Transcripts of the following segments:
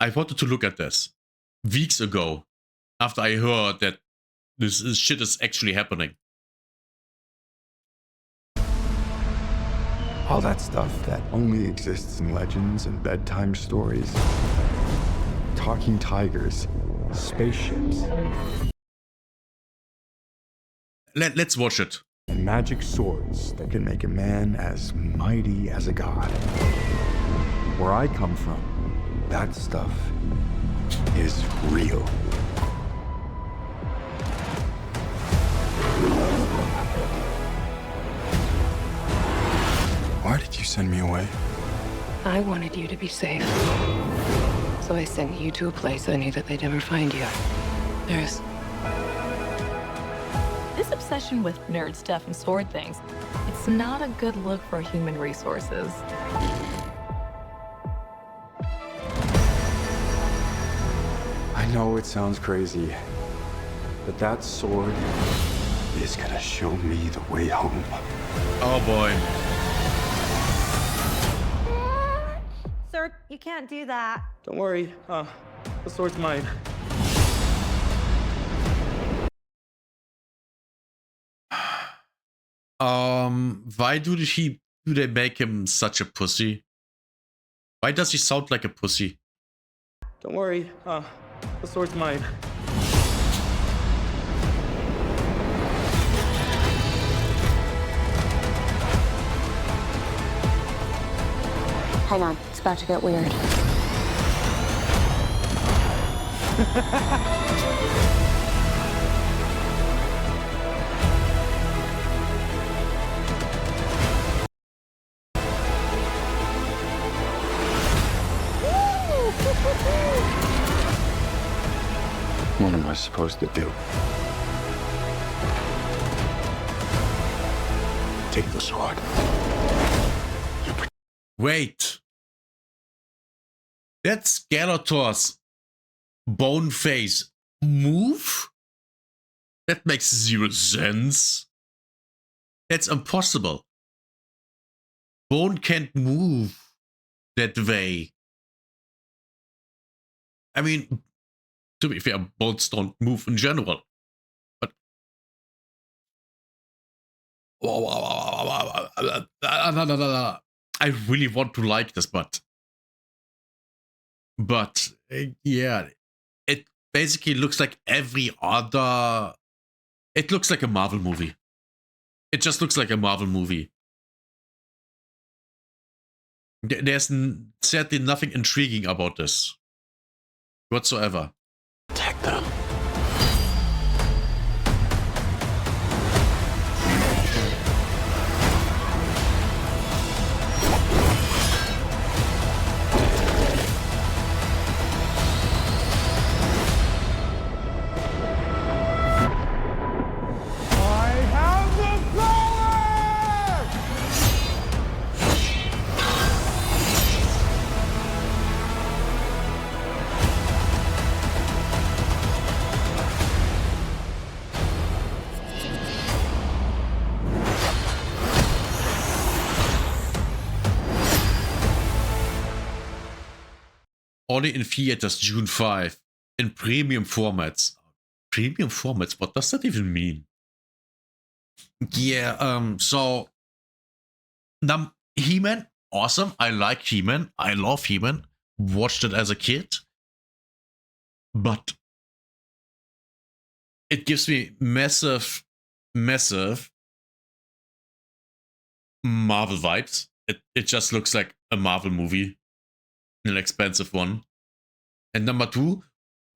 I wanted to look at this weeks ago after I heard that this shit is actually happening. All that stuff that only exists in legends and bedtime stories. Talking tigers, spaceships, Let's watch it. and magic swords that can make a man as mighty as a god. Where I come from, that stuff is real. Why did you send me away? I wanted you to be safe. So I sent you to a place I knew that they'd never find you. There's... This obsession with nerd stuff and sword things, it's not a good look for human resources. I know it sounds crazy, but that sword is gonna show me the way home. Oh boy. Sir, you can't do that. Don't worry, the sword's mine. Why do they make him such a pussy? Why does he sound like a pussy? Don't worry, the sword's mine. Hang on, it's about to get weird. What am I supposed to do? Take the sword. Wait. That's Skeletor's bone face move? That makes zero sense. That's impossible. Bone can't move that way. I mean, to be fair, bones don't move in general. But I really want to like this, but yeah, it basically looks like every other. It looks like a Marvel movie. It just looks like a Marvel movie. There's certainly nothing intriguing about this whatsoever. Attack them. Only in theaters June 5. In premium formats. Premium formats? What does that even mean? Yeah, so He-Man, awesome. I like He-Man. I love He-Man. Watched it as a kid. But it gives me massive Marvel vibes. It just looks like a Marvel movie. An expensive one. And number two,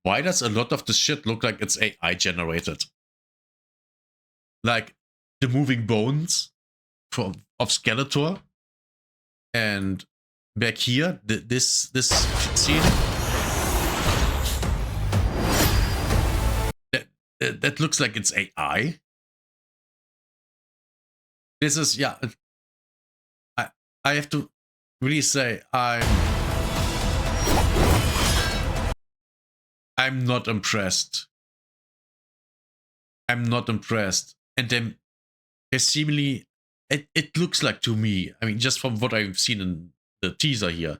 why does a lot of this shit look like it's AI generated? Like the moving bones of Skeletor, and back here, this scene, that looks like it's AI. This is, yeah. I have to really say I'm not impressed. I'm not impressed. And then seemingly, it looks like to me, I mean, just from what I've seen in the teaser here,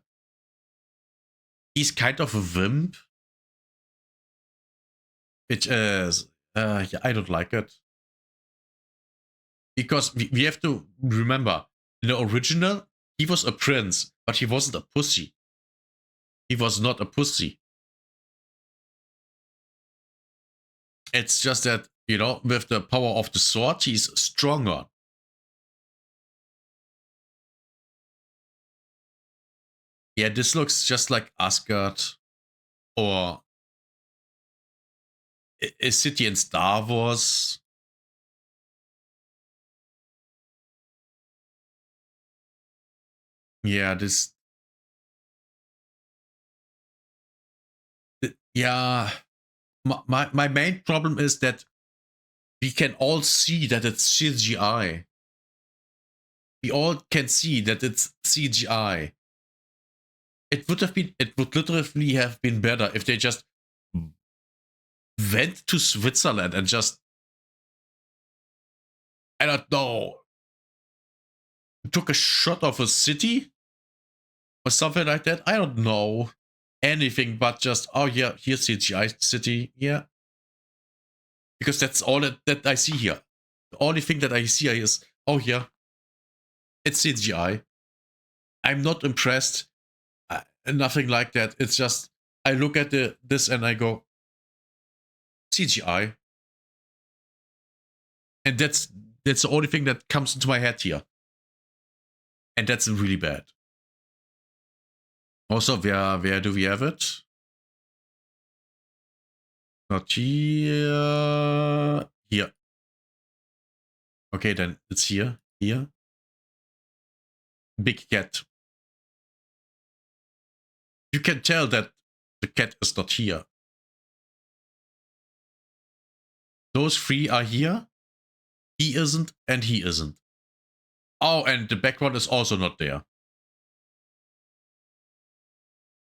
he's kind of a wimp. Which is, yeah, I don't like it. Because we have to remember, in the original, he was a prince, but he wasn't a pussy. He was not a pussy. It's just that, you know, with the power of the sword, he's stronger. Yeah, this looks just like Asgard or a city in Star Wars. Yeah, yeah. My main problem is that we can all see that it's CGI. We all can see that it's CGI. It would literally have been better if they just went to Switzerland and just, I don't know, took a shot of a city or something like that. I don't know. Anything but just, oh yeah, here's CGI city, yeah. Because that's all that I see here. The only thing that I see here is, oh yeah, it's CGI. I'm not impressed. Nothing like that. It's just, I look at this and I go, CGI. And that's the only thing that comes into my head here. And that's really bad. Also, where do we have it? Not here. Here. Okay, then it's here. Here. Big cat. You can tell that the cat is not here. Those three are here. He isn't, and he isn't. Oh, and the background is also not there.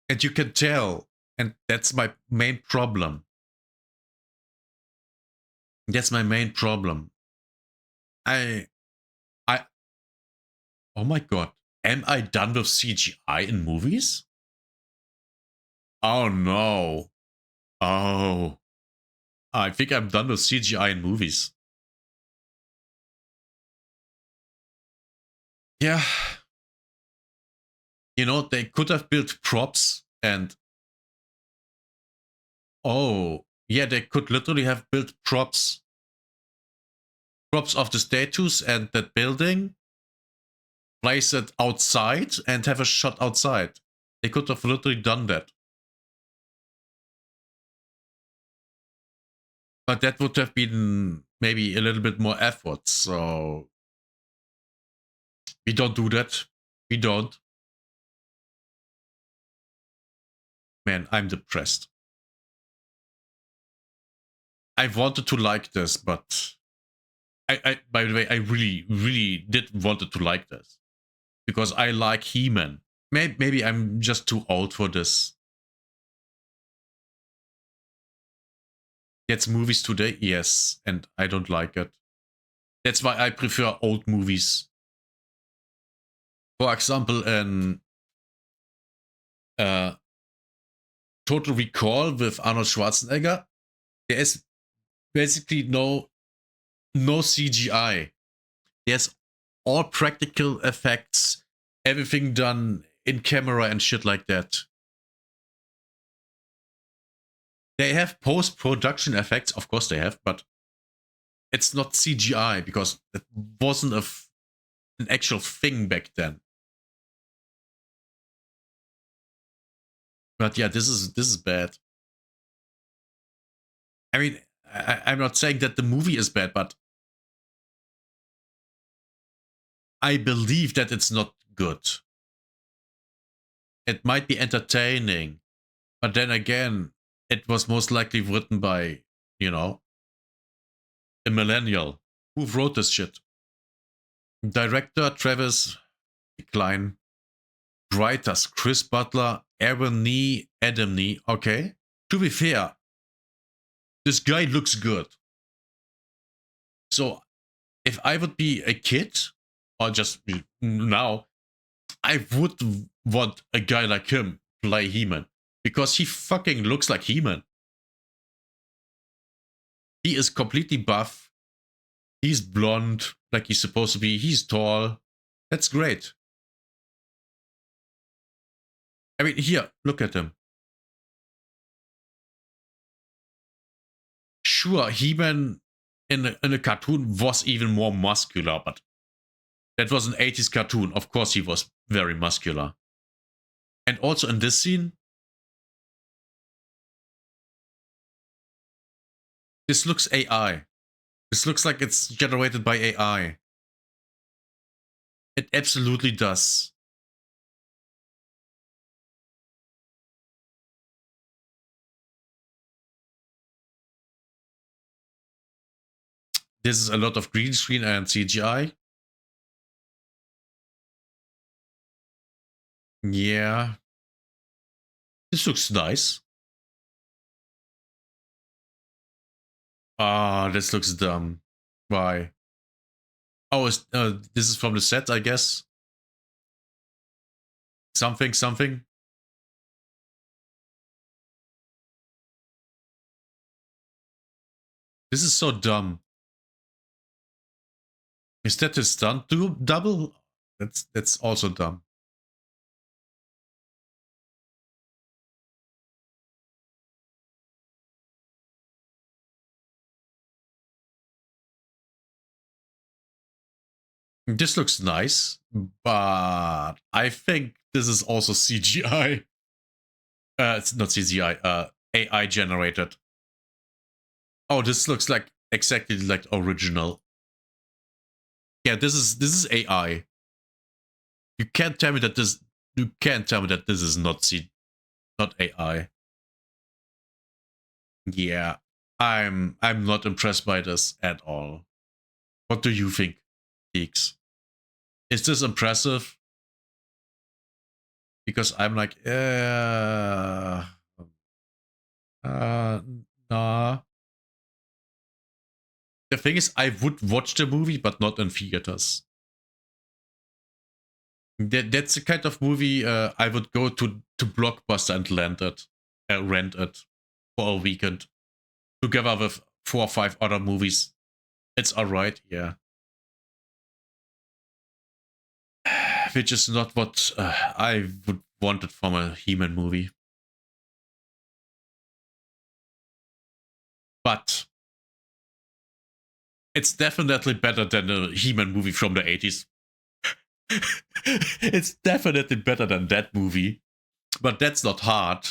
And you can tell, and that's my main problem. That's my main problem. Oh my god. Am I done with CGI in movies? Oh no. Oh. I think I'm done with CGI in movies. Yeah. You know, they could have built props and... Oh, yeah, they could literally have built props. Props of the statues and that building. Place it outside and have a shot outside. They could have literally done that. But that would have been maybe a little bit more effort, so... We don't do that. We don't. Man, I'm depressed. I wanted to like this, but... by the way, I really did wanted to like this. Because I like He-Man. Maybe I'm just too old for this. That's movies today? Yes, and I don't like it. That's why I prefer old movies. For example, Total Recall with Arnold Schwarzenegger, there is basically no CGI. There's all practical effects, everything done in camera and shit like that. They have post-production effects, of course they have, but it's not CGI because it wasn't an actual thing back then. But yeah, this is bad. I mean, I'm not saying that the movie is bad, but I believe that it's not good. It might be entertaining, but then again, it was most likely written by, you know, a millennial. Who wrote this shit? Director Travis Klein. Writers Chris Butler, Aaron Nee, Adam Nee. Okay. To be fair, this guy looks good. So if I would be a kid, or just now, I would want a guy like him play He-Man. Because he fucking looks like He-Man. He is completely buff. He's blonde, like he's supposed to be. He's tall. That's great. I mean, here, look at him. Sure, He-Man in a cartoon was even more muscular, but that was an 80s cartoon. Of course, he was very muscular. And also in this scene, this looks AI. This looks like it's generated by AI. It absolutely does. This is a lot of green screen and CGI. Yeah. This looks nice. Ah, this looks dumb. Why? Oh, this is from the set, I guess. Something. This is so dumb. Is that a stunt double? That's also dumb. This looks nice, but I think this is also CGI. It's not CGI, AI generated. Oh, this looks like exactly like original. Yeah, this is AI. You can't tell me that this. You can't tell me that this is not AI. Yeah, I'm not impressed by this at all. What do you think, Geeks? Is this impressive? Because I'm like, nah. The thing is, I would watch the movie, but not in theaters. That's the kind of movie I would go to Blockbuster and rent it for a weekend, together with 4 or 5 other movies. It's alright, yeah. Which is not what I would want it from a He-Man movie. But it's definitely better than a He-Man movie from the 80s. It's definitely better than that movie. But that's not hard.